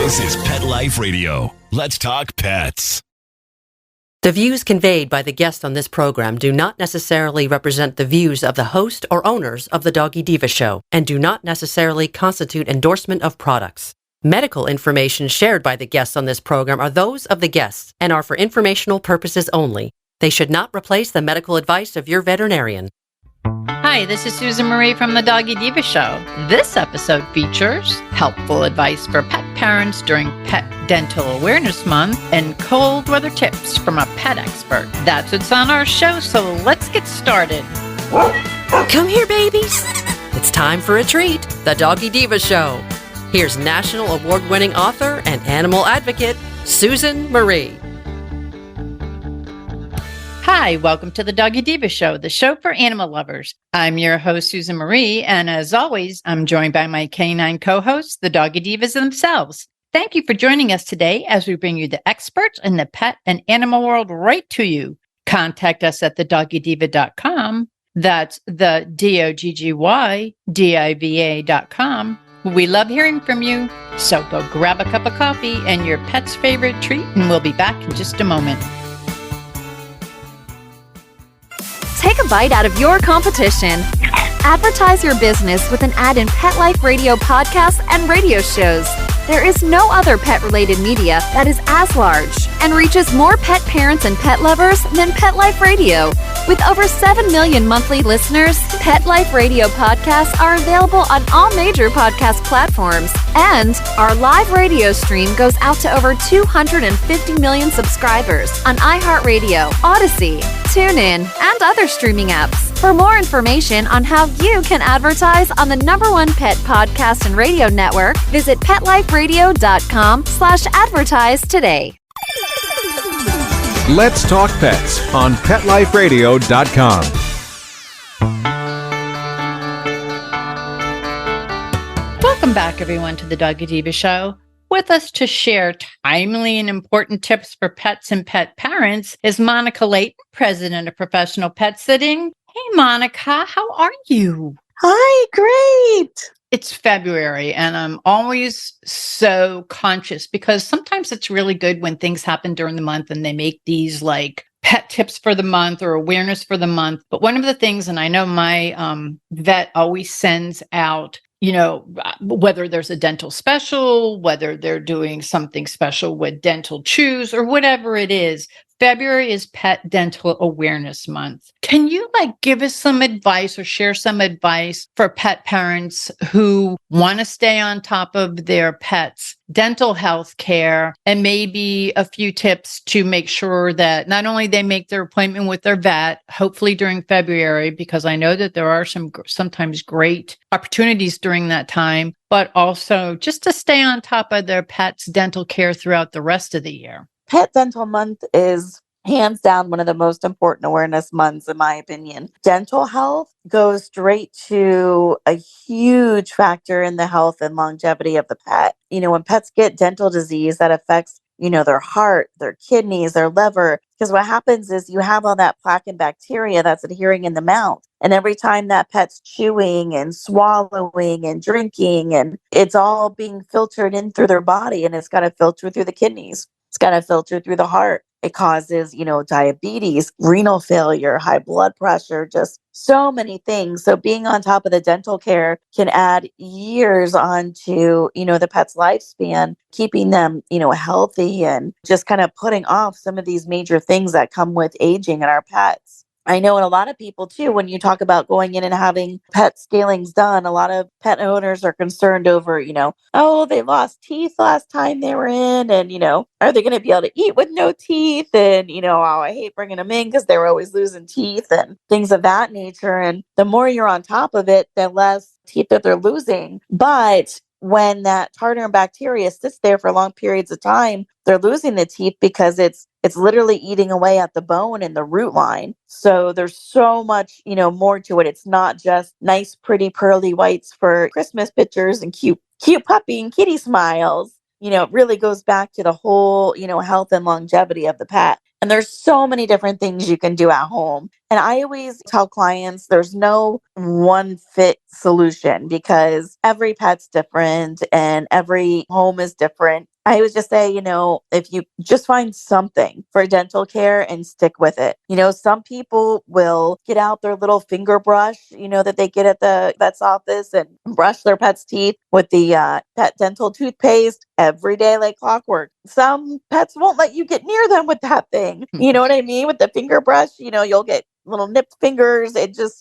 This is Pet Life Radio. Let's talk pets. The views conveyed by the guests on this program do not necessarily represent the views of the host or owners of the Doggy Diva Show and do not necessarily constitute endorsement of products. Medical information shared by the guests on this program are those of the guests and are for informational purposes only. They should not replace the medical advice of your veterinarian. Hi, this is Susan Marie from the Doggy Diva Show. This episode features helpful advice for pet parents during Pet Dental Awareness Month and cold weather tips from a pet expert. That's what's on our show, so let's get started. Come here, babies. It's time for a treat, the Doggy Diva Show. Here's national award-winning author and animal advocate, Susan Marie. Hi, welcome to the Doggy Diva Show, the show for animal lovers. I'm your host, Susan Marie, and as always, I'm joined by my canine co-hosts, the Doggy Divas themselves. Thank you for joining us today as we bring you the experts in the pet and animal world right to you. Contact us at thedoggydiva.com. That's the DOGGYDIVA.com. We love hearing from you, so go grab a cup of coffee and your pet's favorite treat, and we'll be back in just a moment. Take a bite out of your competition. Advertise your business with an ad in Pet Life Radio podcasts and radio shows. There is no other pet-related media that is as large and reaches more pet parents and pet lovers than Pet Life Radio. With over 7 million monthly listeners, Pet Life Radio podcasts are available on all major podcast platforms. And our live radio stream goes out to over 250 million subscribers on iHeartRadio, Odyssey, TuneIn, and other streaming apps. For more information on how you can advertise on the #1 pet podcast and radio network, visit PetLifeRadio.com/advertise today. Let's Talk Pets on PetLifeRadio.com. Welcome back, everyone, to the Doggy Diva Show. With us to share timely and important tips for pets and pet parents is Monica Leighton, president of Professional Pet Sitting. Hey, Monica, how are you? Hi, great. It's February, and I'm always so conscious because sometimes it's really good when things happen during the month and they make these like pet tips for the month or awareness for the month. But one of the things, and I know my vet always sends out, whether there's a dental special, whether they're doing something special with dental chews or whatever it is, February is Pet Dental Awareness Month. Can you give us some advice or share some advice for pet parents who want to stay on top of their pets' dental health care and maybe a few tips to make sure that not only they make their appointment with their vet, hopefully during February, because I know that there are sometimes great opportunities during that time, but also just to stay on top of their pet's dental care throughout the rest of the year? Pet Dental Month is hands down one of the most important awareness months, in my opinion. Dental health goes straight to a huge factor in the health and longevity of the pet. When pets get dental disease, that affects, their heart, their kidneys, their liver. Because what happens is you have all that plaque and bacteria that's adhering in the mouth. And every time that pet's chewing and swallowing and drinking, and it's all being filtered in through their body, and it's got to filter through the kidneys. It's got to filter through the heart. It causes, diabetes, renal failure, high blood pressure, just so many things. So being on top of the dental care can add years onto, the pet's lifespan, keeping them, healthy and just kind of putting off some of these major things that come with aging in our pets. I know, and a lot of people too, when you talk about going in and having pet scalings done, a lot of pet owners are concerned over, oh, they lost teeth last time they were in, and, are they going to be able to eat with no teeth? And, oh, I hate bringing them in because they were always losing teeth and things of that nature. And the more you're on top of it, the less teeth that they're losing. But when that tartar and bacteria sits there for long periods of time, they're losing the teeth because it's literally eating away at the bone and the root line. So there's so much, more to it. It's not just nice, pretty, pearly whites for Christmas pictures and cute puppy and kitty smiles. It really goes back to the whole, health and longevity of the pet. And there's so many different things you can do at home. And I always tell clients there's no one fit solution because every pet's different and every home is different. I would just say, if you just find something for dental care and stick with it. Some people will get out their little finger brush, that they get at the vet's office and brush their pet's teeth with the pet dental toothpaste every day like clockwork. Some pets won't let you get near them with that thing. You know what I mean? With the finger brush, you'll get little nipped fingers.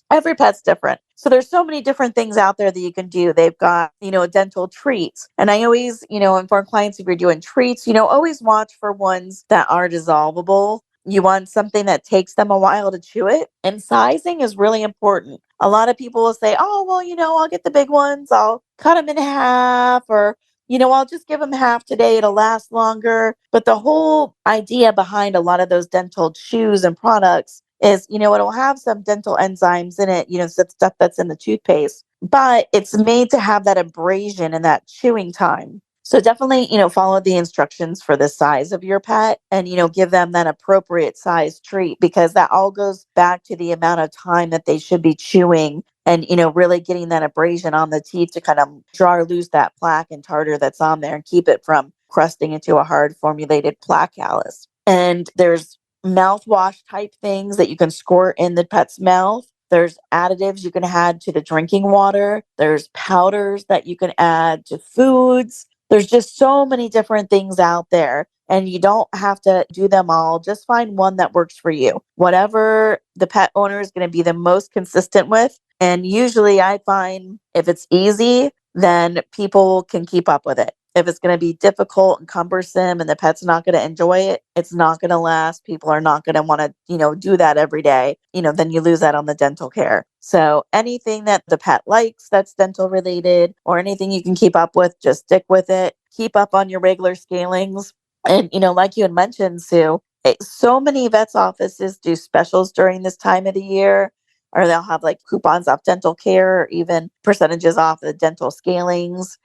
Every pet's different. So there's so many different things out there that you can do. They've got, dental treats. And I always, inform clients, if you're doing treats, always watch for ones that are dissolvable. You want something that takes them a while to chew it. And sizing is really important. A lot of people will say, oh, well, I'll get the big ones. I'll cut them in half, or I'll just give them half today. It'll last longer. But the whole idea behind a lot of those dental chews and products is, it'll have some dental enzymes in it, stuff that's in the toothpaste, but it's made to have that abrasion and that chewing time. So definitely, follow the instructions for the size of your pet and, give them that appropriate size treat, because that all goes back to the amount of time that they should be chewing and, really getting that abrasion on the teeth to kind of draw loose that plaque and tartar that's on there and keep it from crusting into a hard formulated plaque callus. And there's mouthwash type things that you can squirt in the pet's mouth. There's additives you can add to the drinking water. There's powders that you can add to foods. There's just so many different things out there, and you don't have to do them all. Just find one that works for you. Whatever the pet owner is going to be the most consistent with. And usually I find if it's easy, then people can keep up with it. If it's going to be difficult and cumbersome and the pet's not going to enjoy it, it's not going to last. People are not going to want to, do that every day. Then you lose that on the dental care. So anything that the pet likes that's dental related, or anything you can keep up with, just stick with it. Keep up on your regular scalings. And, like you had mentioned, Sue, so many vets' offices do specials during this time of the year, or they'll have like coupons off dental care, or even percentages off the dental scalings.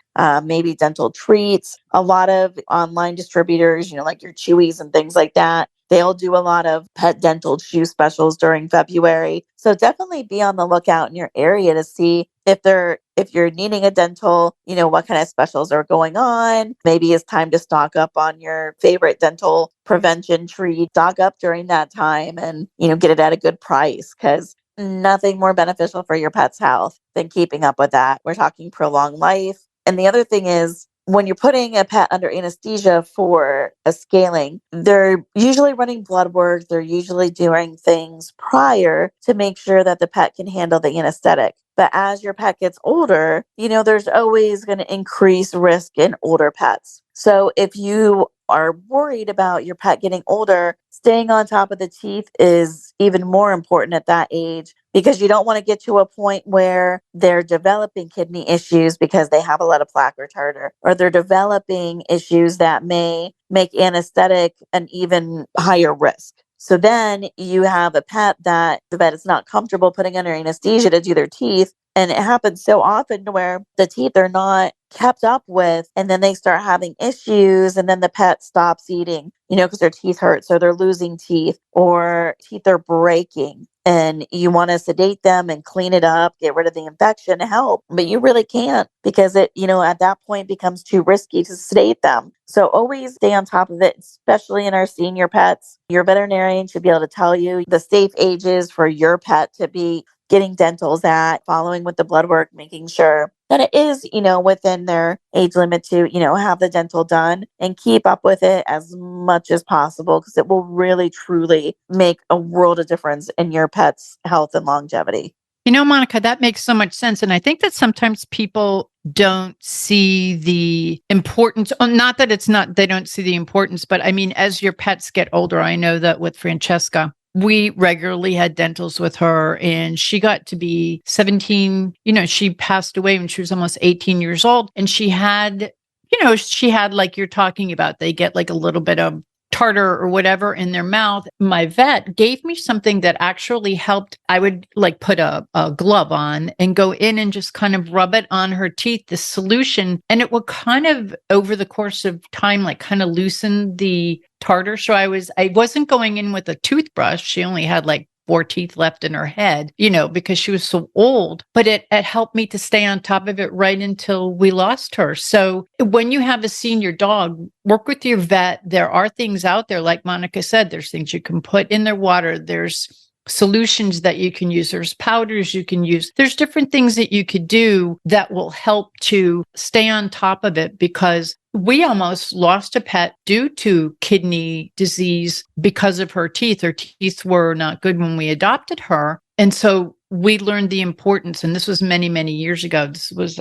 Maybe dental treats. A lot of online distributors, like your Chewies and things like that, they'll do a lot of pet dental chew specials during February. So definitely be on the lookout in your area to see if you're needing a dental, what kind of specials are going on. Maybe it's time to stock up on your favorite dental prevention treat. Stock up during that time and, get it at a good price, because nothing more beneficial for your pet's health than keeping up with that. We're talking prolonged life. And the other thing is, when you're putting a pet under anesthesia for a scaling, they're usually running blood work. They're usually doing things prior to make sure that the pet can handle the anesthetic. But as your pet gets older, there's always going to increase risk in older pets. So if you are worried about your pet getting older, staying on top of the teeth is even more important at that age, because you don't want to get to a point where they're developing kidney issues because they have a lot of plaque or tartar, or they're developing issues that may make anesthetic an even higher risk. So then you have a pet that the vet is not comfortable putting under anesthesia to do their teeth. And it happens so often where the teeth are not kept up with, and then they start having issues, and then the pet stops eating, because their teeth hurt. So they're losing teeth, or teeth are breaking, and you want to sedate them and clean it up, get rid of the infection to help. But you really can't, because it, at that point becomes too risky to sedate them. So always stay on top of it, especially in our senior pets. Your veterinarian should be able to tell you the safe ages for your pet to be getting dentals at, following with the blood work, making sure that it is, within their age limit to, have the dental done, and keep up with it as much as possible, because it will really, truly make a world of difference in your pet's health and longevity. Monica, that makes so much sense. And I think that sometimes people don't see the importance, not that they don't see the importance, but I mean, as your pets get older, I know that with Francesca, we regularly had dentals with her, and she got to be 17. She passed away when she was almost 18 years old. And she had like you're talking about, they get like a little bit of tartar or whatever in their mouth. My vet gave me something that actually helped. I would like put a glove on and go in and just kind of rub it on her teeth, the solution. And it would kind of, over the course of time, like kind of loosen the tartar. So I wasn't going in with a toothbrush. She only had like 4 teeth left in her head, because she was so old. But it helped me to stay on top of it right until we lost her. So when you have a senior dog, work with your vet. There are things out there, like Monica said, there's things you can put in their water. There's solutions that you can use. There's powders you can use. There's different things that you could do that will help to stay on top of it, because we almost lost a pet due to kidney disease because of her teeth. Her teeth were not good when we adopted her. And so we learned the importance, and this was many, many years ago. This was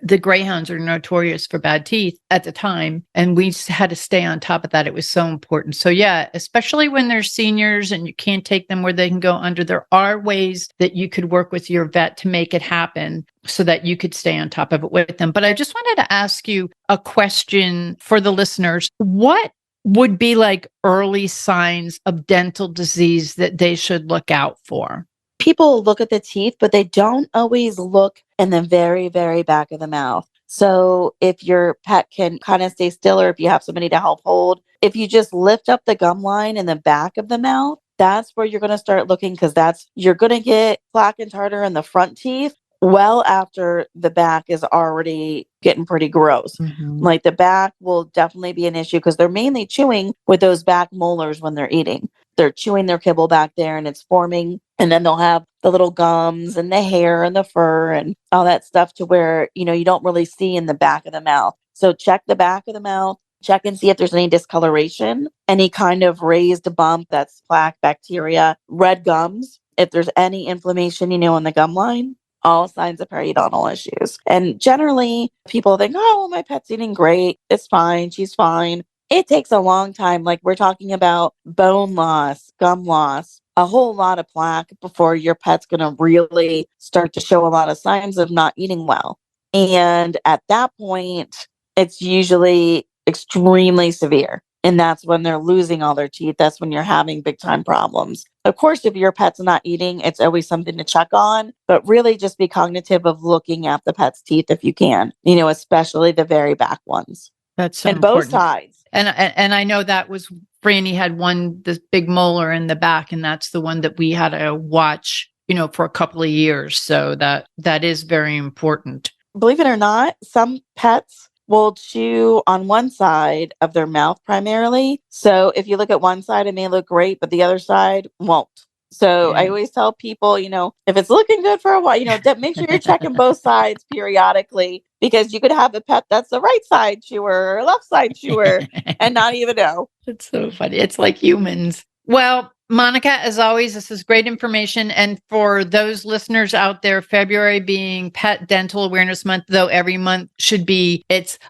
the greyhounds are notorious for bad teeth at the time, and we had to stay on top of that. It was so important. So yeah, especially when they're seniors and you can't take them where they can go under, there are ways that you could work with your vet to make it happen so that you could stay on top of it with them. But I just wanted to ask you a question for the listeners. What would be like early signs of dental disease that they should look out for? People look at the teeth, but they don't always look in the very, very back of the mouth. So if your pet can kind of stay still, or if you have somebody to help hold, if you just lift up the gum line in the back of the mouth, that's where you're going to start looking, because you're going to get plaque and tartar in the front teeth well after the back is already getting pretty gross. Mm-hmm. Like the back will definitely be an issue, because they're mainly chewing with those back molars when they're eating. They're chewing their kibble back there and it's forming. And then they'll have the little gums and the hair and the fur and all that stuff to where, you don't really see in the back of the mouth. So check the back of the mouth, check and see if there's any discoloration, any kind of raised bump, that's plaque, bacteria, red gums. If there's any inflammation, on the gum line, all signs of periodontal issues. And generally people think, oh, well, my pet's eating great. It's fine. She's fine. It takes a long time. Like we're talking about bone loss, gum loss, a whole lot of plaque before your pet's going to really start to show a lot of signs of not eating well. And at that point, it's usually extremely severe. And that's when they're losing all their teeth. That's when you're having big time problems. Of course, if your pet's not eating, it's always something to check on, but really just be cognitive of looking at the pet's teeth if you can, especially the very back ones. That's so and important. Both sides. And I know that was Franny had this big molar in the back, and that's the one that we had to watch, for a couple of years. So that is very important. Believe it or not, some pets will chew on one side of their mouth primarily. So if you look at one side, it may look great, but the other side won't. So I always tell people, if it's looking good for a while, make sure you're checking both sides periodically, because you could have a pet that's the right side chewer or left side chewer and not even know. It's so funny. It's like humans. Well, Monica, as always, this is great information. And for those listeners out there, February being Pet Dental Awareness Month, though every month should be,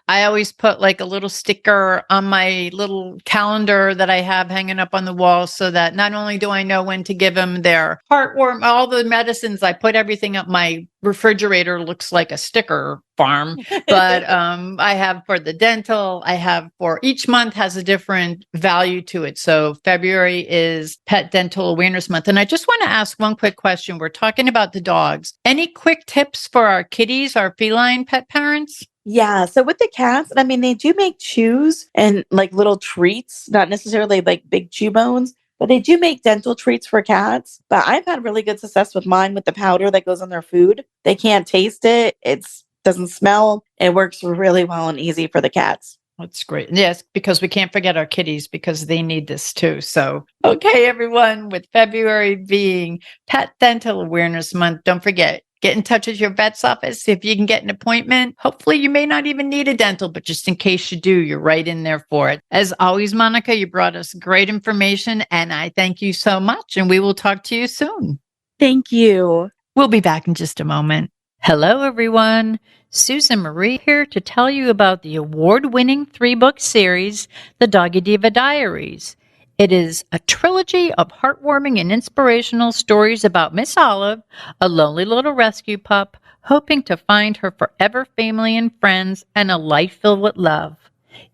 I always put like a little sticker on my little calendar that I have hanging up on the wall, so that not only do I know when to give them their heartworm, all the medicines, I put everything up. My refrigerator looks like a sticker farm, but I have for the dental, I have for each month has a different value to it. So February is Pet Dental Awareness Month. And I just want to ask one quick question. We're talking about the dogs. Any quick tips for our kitties, our feline pet parents? Yeah. So with the cats, they do make chews and like little treats, not necessarily like big chew bones, but they do make dental treats for cats. But I've had really good success with mine with the powder that goes on their food. They can't taste it. It doesn't smell. It works really well and easy for the cats. That's great. Yes, because we can't forget our kitties, because they need this too. So, okay, everyone, with February being Pet Dental Awareness Month, don't forget, get in touch with your vet's office. See if you can get an appointment. Hopefully you may not even need a dental, but just in case you do, you're right in there for it. As always, Monica, you brought us great information, and I thank you so much, and we will talk to you soon. Thank you. We'll be back in just a moment. Hello, everyone. Susan Marie here to tell you about the award-winning 3-book series, The Doggy Diva Diaries. It is a trilogy of heartwarming and inspirational stories about Miss Olive, a lonely little rescue pup, hoping to find her forever family and friends and a life filled with love.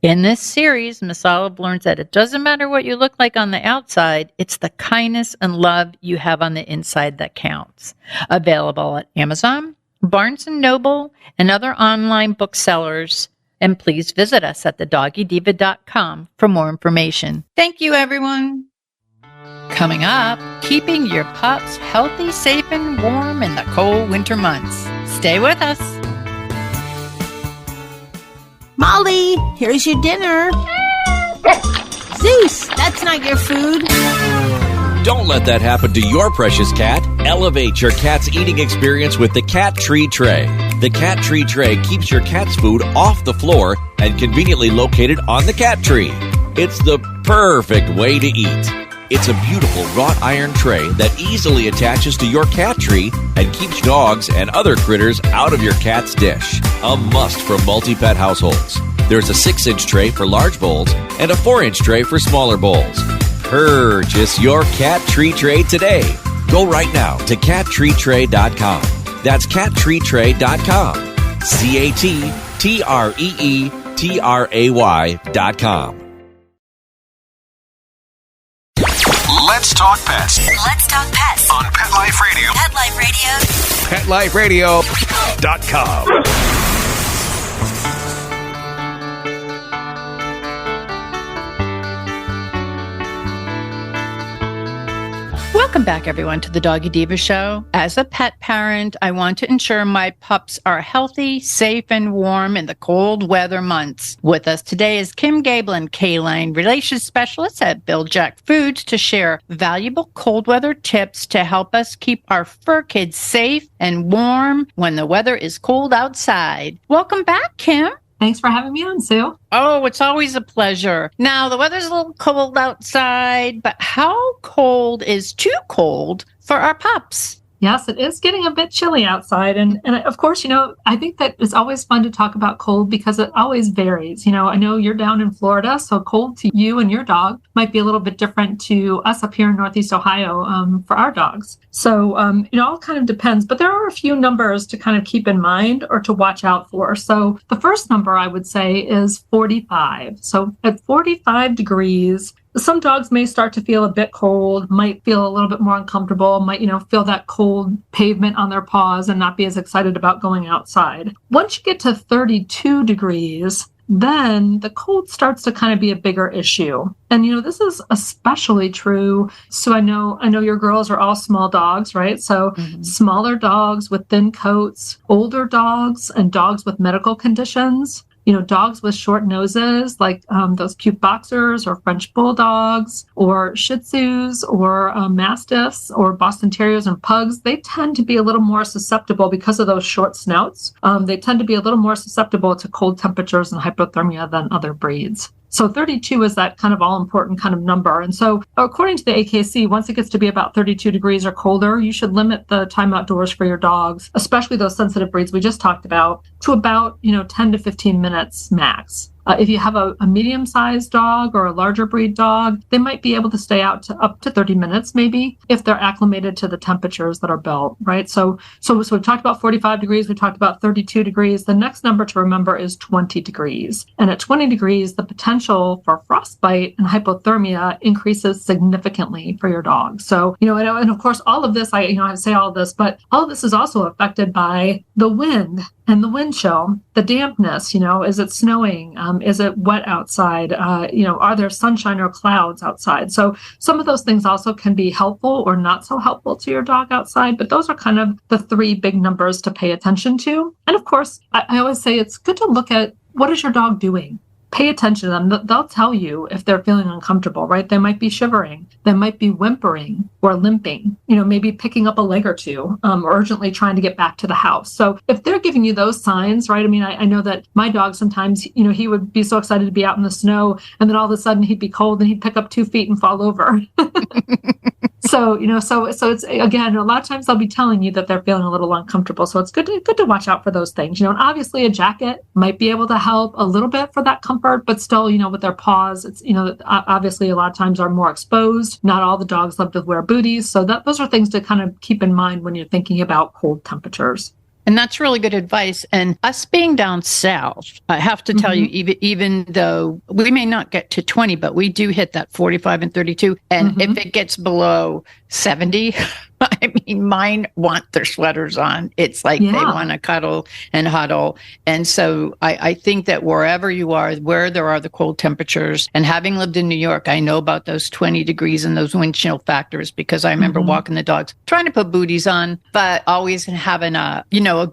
In this series, Miss Olive learns that it doesn't matter what you look like on the outside, it's the kindness and love you have on the inside that counts. Available at Amazon, Barnes & Noble, and other online booksellers. And please visit us at thedoggydiva.com for more information. Thank you, everyone. Coming up, keeping your pups healthy, safe, and warm in the cold winter months. Stay with us. Molly, here's your dinner. Zeus, that's not your food. Don't let that happen to your precious cat. Elevate your cat's eating experience with the Cat Tree Tray. The Cat Tree Tray keeps your cat's food off the floor and conveniently located on the cat tree. It's the perfect way to eat. It's a beautiful wrought iron tray that easily attaches to your cat tree and keeps dogs and other critters out of your cat's dish. A must for multi-pet households. There's a 6-inch tray for large bowls and a 4-inch tray for smaller bowls. Purchase your Cat Tree Tray today. Go right now to cattreetray.com. That's cattreetray.com. CATTREETRAY.com. Let's talk pets Let's talk pets on Pet Life Radio. Pet Life Radio. PetLifeRadio.com. Welcome back, everyone, to the Doggy Diva Show. As a pet parent, I want to ensure my pups are healthy, safe, and warm in the cold weather months. With us today is Kim Gaebelein, Canine Relations Specialist at Bil Jac Foods, to share valuable cold weather tips to help us keep our fur kids safe and warm when the weather is cold outside. Welcome back, Kim. Thanks for having me on, Sue. Oh, it's always a pleasure. Now, the weather's a little cold outside, but how cold is too cold for our pups? Yes, it is getting a bit chilly outside. And of course, I think that it's always fun to talk about cold because it always varies. I know you're down in Florida, so cold to you and your dog might be a little bit different to us up here in Northeast Ohio for our dogs. So, it all kind of depends. But there are a few numbers to kind of keep in mind or to watch out for. So the first number I would say is 45. So at 45 degrees, some dogs may start to feel a bit cold, might feel a little bit more uncomfortable, might, feel that cold pavement on their paws and not be as excited about going outside. Once you get to 32 degrees, then the cold starts to kind of be a bigger issue. And, this is especially true. So I know your girls are all small dogs, right? So smaller dogs with thin coats, older dogs, and dogs with medical conditions. Dogs with short noses, like those cute boxers or French bulldogs or Shih Tzus or Mastiffs or Boston Terriers and Pugs, they tend to be a little more susceptible because of those short snouts. They tend to be a little more susceptible to cold temperatures and hypothermia than other breeds. So 32 is that kind of all-important kind of number. And so according to the AKC, once it gets to be about 32 degrees or colder, you should limit the time outdoors for your dogs, especially those sensitive breeds we just talked about, to about 10 to 15 minutes max. If you have a medium-sized dog or a larger breed dog, they might be able to stay out to up to 30 minutes, maybe, if they're acclimated to the temperatures that are built, right? So we've talked about 45 degrees. We talked about 32 degrees. The next number to remember is 20 degrees. And at 20 degrees, the potential for frostbite and hypothermia increases significantly for your dog. So, and of course, all of this, I say all of this, but all of this is also affected by the wind and the wind chill, the dampness, is it snowing? Is it wet outside? Are there sunshine or clouds outside? So some of those things also can be helpful or not so helpful to your dog outside, but those are kind of the three big numbers to pay attention to. And of course, I always say it's good to look at what is your dog doing? Pay attention to them. They'll tell you if they're feeling uncomfortable, right? They might be shivering. They might be whimpering or limping, maybe picking up a leg or two, urgently trying to get back to the house. So if they're giving you those signs, right? I know that my dog sometimes, he would be so excited to be out in the snow and then all of a sudden he'd be cold and he'd pick up 2 feet and fall over. So it's, again, a lot of times they'll be telling you that they're feeling a little uncomfortable. So it's good to watch out for those things, and obviously a jacket might be able to help a little bit for that comfort, but still, with their paws, it's, obviously a lot of times are more exposed. Not all the dogs love to wear booties. So those are things to kind of keep in mind when you're thinking about cold temperatures. And that's really good advice. And us being down south, I have to tell you, even though we may not get to 20, but we do hit that 45 and 32. And if it gets below 70, I mean, mine want their sweaters on. It's like they want to cuddle and huddle. And so I think that wherever you are, where there are the cold temperatures, and having lived in New York, I know about those 20 degrees and those wind chill factors, because I remember walking the dogs, trying to put booties on, but always having a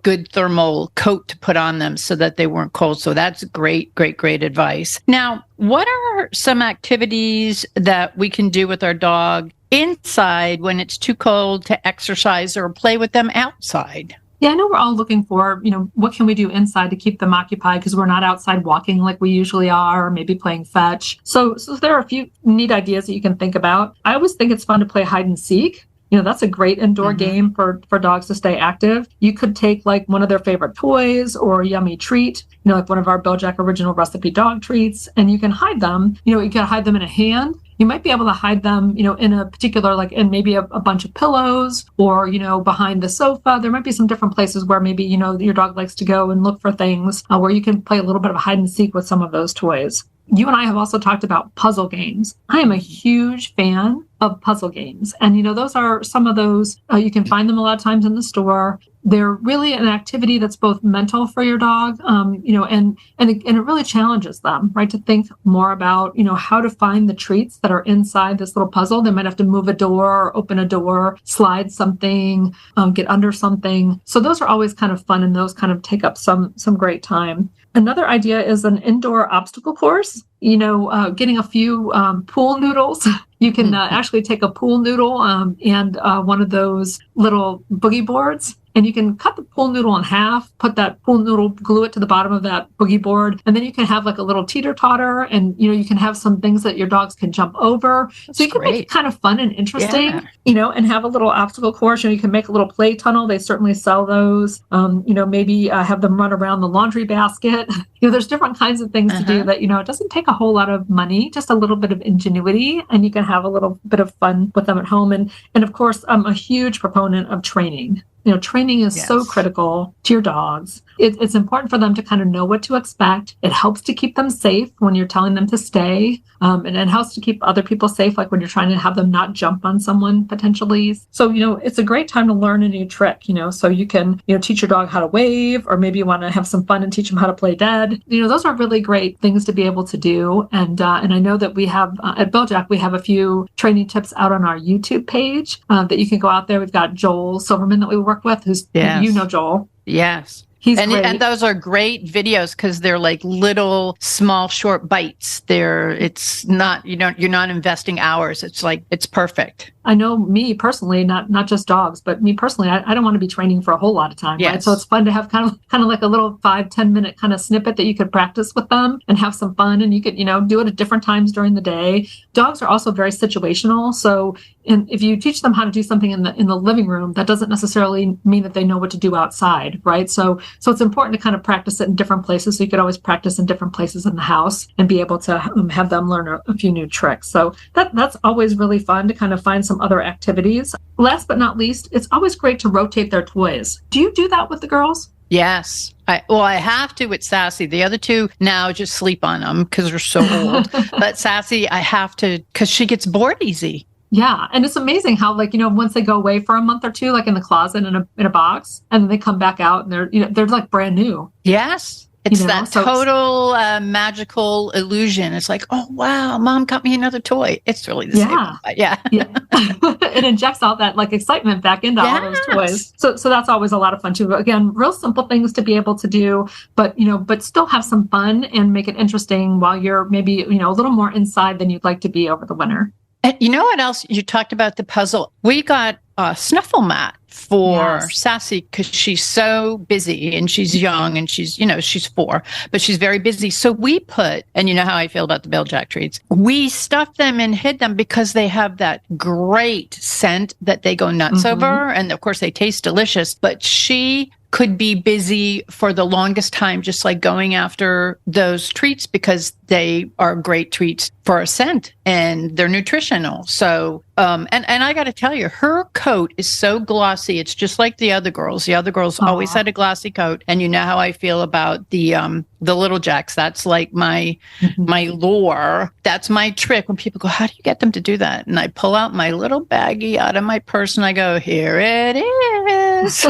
good thermal coat to put on them so that they weren't cold. So that's great advice. Now, what are some activities that we can do with our dog inside when it's too cold to exercise or play with them outside? Yeah, I know we're all looking for, what can we do inside to keep them occupied, because we're not outside walking like we usually are, or maybe playing fetch. So there are a few neat ideas that you can think about. I always think it's fun to play hide and seek. That's a great indoor game for dogs to stay active. You could take like one of their favorite toys or a yummy treat, like one of our Bil Jac original recipe dog treats, and you can hide them. You can hide them in a hand. You might be able to hide them, in a particular, like in maybe a bunch of pillows or, behind the sofa. There might be some different places where maybe, your dog likes to go and look for things where you can play a little bit of hide and seek with some of those toys. You and I have also talked about puzzle games. I am a huge fan of puzzle games. And, those are some of those, you can find them a lot of times in the store. They're really an activity that's both mental for your dog, and it really challenges them, right? To think more about, how to find the treats that are inside this little puzzle. They might have to move a door or open a door, slide something, get under something. So those are always kind of fun, and those kind of take up some great time. Another idea is an indoor obstacle course, getting a few pool noodles. You can actually take a pool noodle and one of those little boogie boards, and you can cut the pool noodle in half, put that pool noodle, glue it to the bottom of that boogie board, and then you can have like a little teeter-totter, and you can have some things that your dogs can jump over. So you can make it kind of fun and interesting, and have a little obstacle course. You can make a little play tunnel. They certainly sell those. Maybe have them run around the laundry basket. There's different kinds of things to do that, it doesn't take a whole lot of money, just a little bit of ingenuity, and you can have a little bit of fun with them at home. And of course, I'm a huge proponent of training. Training is so critical to your dogs. It's important for them to kind of know what to expect. It helps to keep them safe when you're telling them to stay. And it helps to keep other people safe, like when you're trying to have them not jump on someone potentially. So, it's a great time to learn a new trick, so you can, teach your dog how to wave, or maybe you want to have some fun and teach them how to play dead. Those are really great things to be able to do. And I know that we have, at Bil Jac, we have a few training tips out on our YouTube page that you can go out there. We've got Joel Silverman that we work with, who's, Joel. Yes. And those are great videos because they're like little, small, short bites. It's not, you're not investing hours. It's like, it's perfect. I know me personally, not just dogs, but me personally, I don't want to be training for a whole lot of time, right? So it's fun to have kind of like a little 5-10 minute kind of snippet that you could practice with them and have some fun. And you could, do it at different times during the day. Dogs are also very situational. So if you teach them how to do something in the living room, that doesn't necessarily mean that they know what to do outside, right? So it's important to kind of practice it in different places. So you could always practice in different places in the house and be able to have them learn a few new tricks. So that's always really fun to kind of find some other activities. Last but not least, it's always great to rotate their toys. Do you do that with the girls? Yes. I have to with Sassy. The other two now just sleep on them because they're so old. But Sassy, I have to, because she gets bored easy. Yeah. And it's amazing how, once they go away for a month or two, like in the closet in a box, and then they come back out and they're like brand new. Yes. It's total magical illusion. It's like, oh, wow, Mom got me another toy. It's really the same. Yeah. It injects all that excitement back into all those toys. So that's always a lot of fun too. But again, real simple things to be able to do, but still have some fun and make it interesting while you're maybe, a little more inside than you'd like to be over the winter. And you know what else? You talked about the puzzle. We got a snuffle mat for Sassy because she's so busy and she's young and she's 4, but she's very busy. So we put, and you know how I feel about the Bil Jac treats, we stuffed them and hid them because they have that great scent that they go nuts over. And of course they taste delicious, but she could be busy for the longest time, just like going after those treats because they are great treats for a scent and they're nutritional. So, and I got to tell you, her coat is so glossy. It's just like the other girls. The other girls always had a glossy coat. And you know how I feel about the little Jacks. That's like my lure. That's my trick. When people go, how do you get them to do that? And I pull out my little baggie out of my purse and I go, here it is.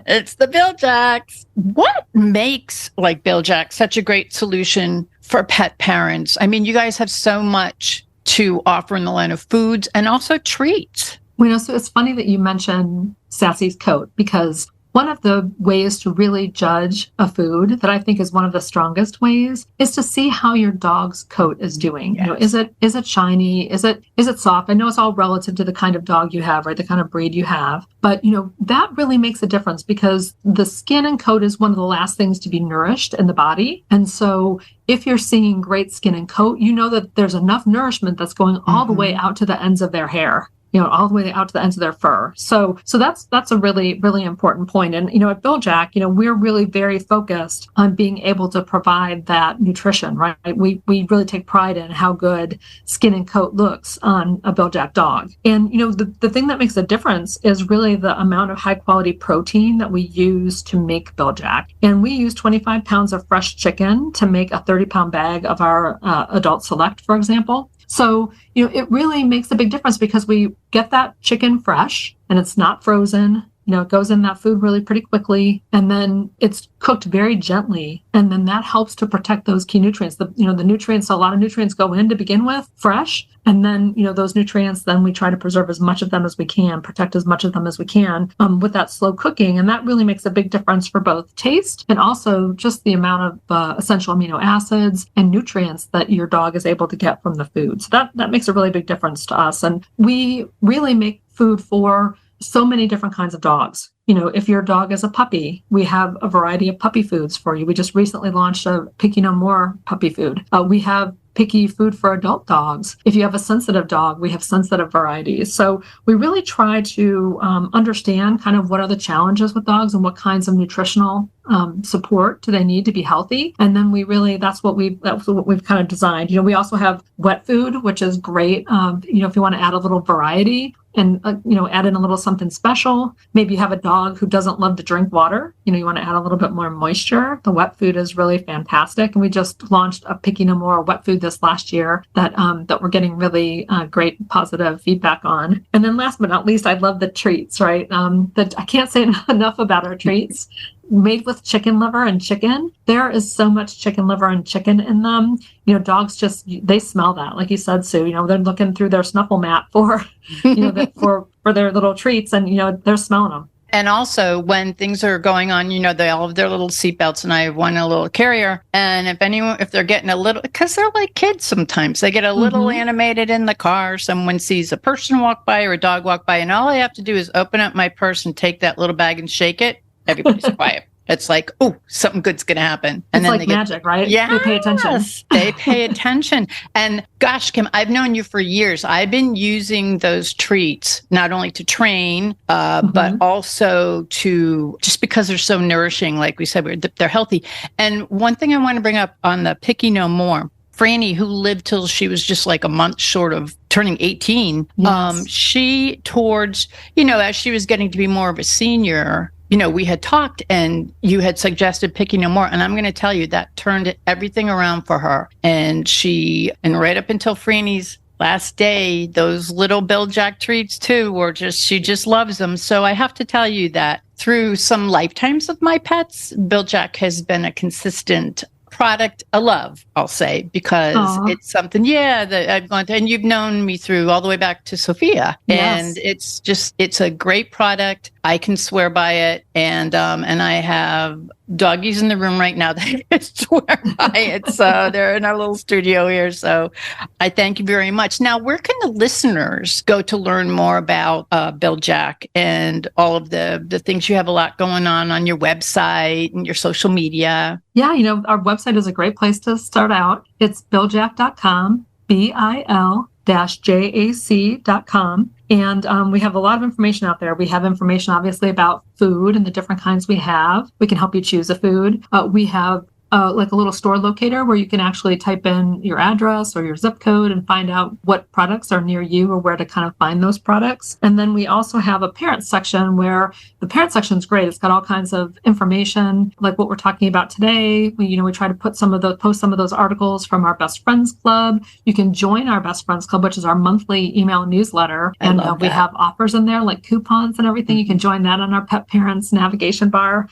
It's the Bil Jacs. What makes like Bil Jac such a great solution for pet parents? I mean, you guys have so much to offer in the line of foods and also treats. Well, so it's funny that you mentioned Sassy's coat, because one of the ways to really judge a food that I think is one of the strongest ways is to see how your dog's coat is doing. Yes. You know, is it shiny? Is it soft? I know it's all relative to the kind of dog you have, right? The kind of breed you have. But, you know, that really makes a difference, because the skin and coat is one of the last things to be nourished in the body. And so if you're seeing great skin and coat, you know that there's enough nourishment that's going all the way out to the ends of their hair, you know, all the way out to the ends of their fur. So that's a really, really important point. And, you know, at Bil Jac, you know, we're really very focused on being able to provide that nutrition, right? We really take pride in how good skin and coat looks on a Bil Jac dog. And, you know, the thing that makes a difference is really the amount of high quality protein that we use to make Bil Jac. And we use 25 pounds of fresh chicken to make a 30-pound bag of our adult select, for example. So, you know, it really makes a big difference because we get that chicken fresh and it's not frozen. You know, it goes in that food really pretty quickly, and then it's cooked very gently. And then that helps to protect those key nutrients. The nutrients, a lot of nutrients go in to begin with fresh. And then, you know, those nutrients, then we try to preserve as much of them as we can, protect as much of them as we can with that slow cooking. And that really makes a big difference for both taste and also just the amount of essential amino acids and nutrients that your dog is able to get from the food. So that makes a really big difference to us. And we really make food for so many different kinds of dogs. You know, if your dog is a puppy, we have a variety of puppy foods for you. We just recently launched a Picky No More puppy food. We have picky food for adult dogs. If you have a sensitive dog, we have sensitive varieties. So we really try to understand kind of what are the challenges with dogs and what kinds of nutritional support do they need to be healthy. And then that's what we've kind of designed. You know, we also have wet food, which is great. You know, if you want to add a little variety and, you know, add in a little something special. Maybe you have a dog who doesn't love to drink water. You know, you want to add a little bit more moisture. The wet food is really fantastic. And we just launched a Picky No More wet food this last year that we're getting really great positive feedback on. And then last but not least, I love the treats, right? I can't say enough about our treats. Made with chicken liver and chicken. There is so much chicken liver and chicken in them. You know, dogs they smell that. Like you said, Sue, you know, they're looking through their snuffle mat for, you know, for their little treats, and, you know, they're smelling them. And also when things are going on, you know, they all have their little seatbelts, and I have one, a little carrier. And if they're getting a little, because they're like kids sometimes, they get a little animated in the car. Someone sees a person walk by or a dog walk by, and all I have to do is open up my purse and take that little bag and shake it. Everybody's quiet. It's like, oh, something good's going to happen. And it's then like magic, right? Yeah. They pay attention. They pay attention. And gosh, Kim, I've known you for years. I've been using those treats not only to train, but also to, just because they're so nourishing, like we said, they're healthy. And one thing I want to bring up on the Picky No More, Franny, who lived till she was just like a month short of turning 18, she towards, you know, as she was getting to be more of a senior, you know, we had talked and you had suggested Picky No More. And I'm going to tell you that turned everything around for her. And right up until Franny's last day, those little Bil Jac treats too she just loves them. So I have to tell you that through some lifetimes of my pets, Bil Jac has been a consistent product, a love, I'll say, because it's something, that I've gone through, and you've known me through all the way back to Sophia. And it's a great product. I can swear by it. And I have doggies in the room right now that swear by it. So they're in our little studio here. So I thank you very much. Now, where can the listeners go to learn more about Bil Jac and all of the things you have a lot going on your website and your social media? Yeah, you know, our website is a great place to start out. It's biljac.com, BIL-JAC.com. And we have a lot of information out there. We have information, obviously, about food and the different kinds we have. We can help you choose a food. We have like a little store locator where you can actually type in your address or your zip code and find out what products are near you or where to kind of find those products. And then we also have a parent section where the parent section is great. It's got all kinds of information like what we're talking about today. We try to post some of those articles from our Best Friends Club. You can join our Best Friends Club, which is our monthly email newsletter. And we have offers in there like coupons and everything. You can join that on our Pet Parents navigation bar.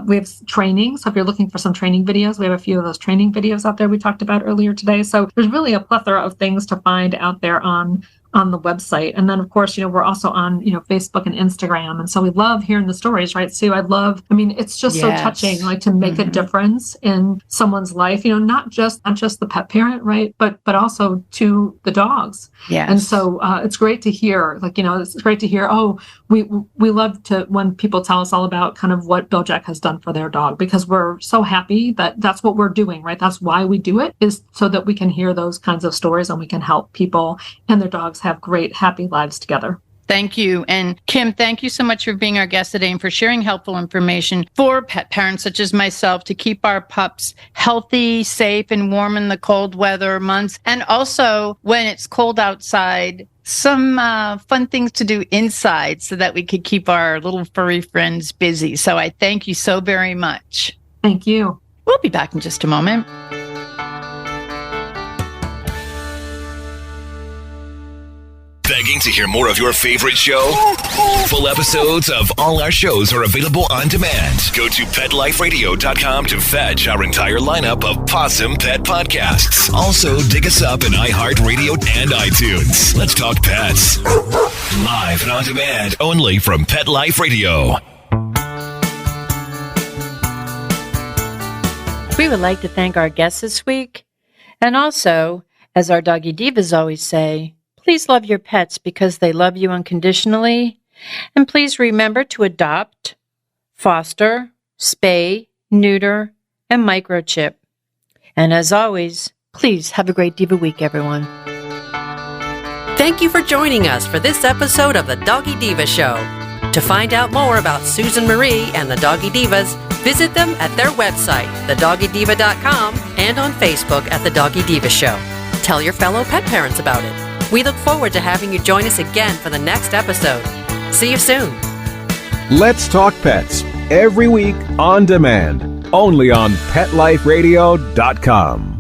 We have training. So if you're looking for some training videos, we have a few of those training videos out there we talked about earlier today. So there's really a plethora of things to find out there on the website. And then, of course, we're also on, Facebook and Instagram. And so we love hearing the stories, right, Sue? It's just so touching, like to make a difference in someone's life, not just the pet parent, right, but also to the dogs. Yes. And so it's great to hear, it's great to hear, we love to, when people tell us all about kind of what Bil Jac has done for their dog, because we're so happy that that's what we're doing, right? That's why we do it, is so that we can hear those kinds of stories and we can help people and their dogs have great, happy lives together. Thank you. And Kim, thank you so much for being our guest today and for sharing helpful information for pet parents such as myself to keep our pups healthy, safe, and warm in the cold weather months. And also, when it's cold outside, some fun things to do inside so that we could keep our little furry friends busy. So I thank you so very much. Thank you. We'll be back in just a moment. Begging to hear more of your favorite show? Full episodes of all our shows are available on demand. Go to PetLifeRadio.com to fetch our entire lineup of Possum Pet podcasts. Also, dig us up in iHeartRadio and iTunes. Let's talk pets. Live and on demand, only from Pet Life Radio. We would like to thank our guests this week. And also, as our Doggy Divas always say, please love your pets because they love you unconditionally. And please remember to adopt, foster, spay, neuter, and microchip. And as always, please have a great Diva week, everyone. Thank you for joining us for this episode of the Doggy Diva Show. To find out more about Susan Marie and the Doggy Divas, visit them at their website, thedoggydiva.com, and on Facebook at The Doggy Diva Show. Tell your fellow pet parents about it. We look forward to having you join us again for the next episode. See you soon. Let's Talk Pets, every week on demand, only on PetLifeRadio.com.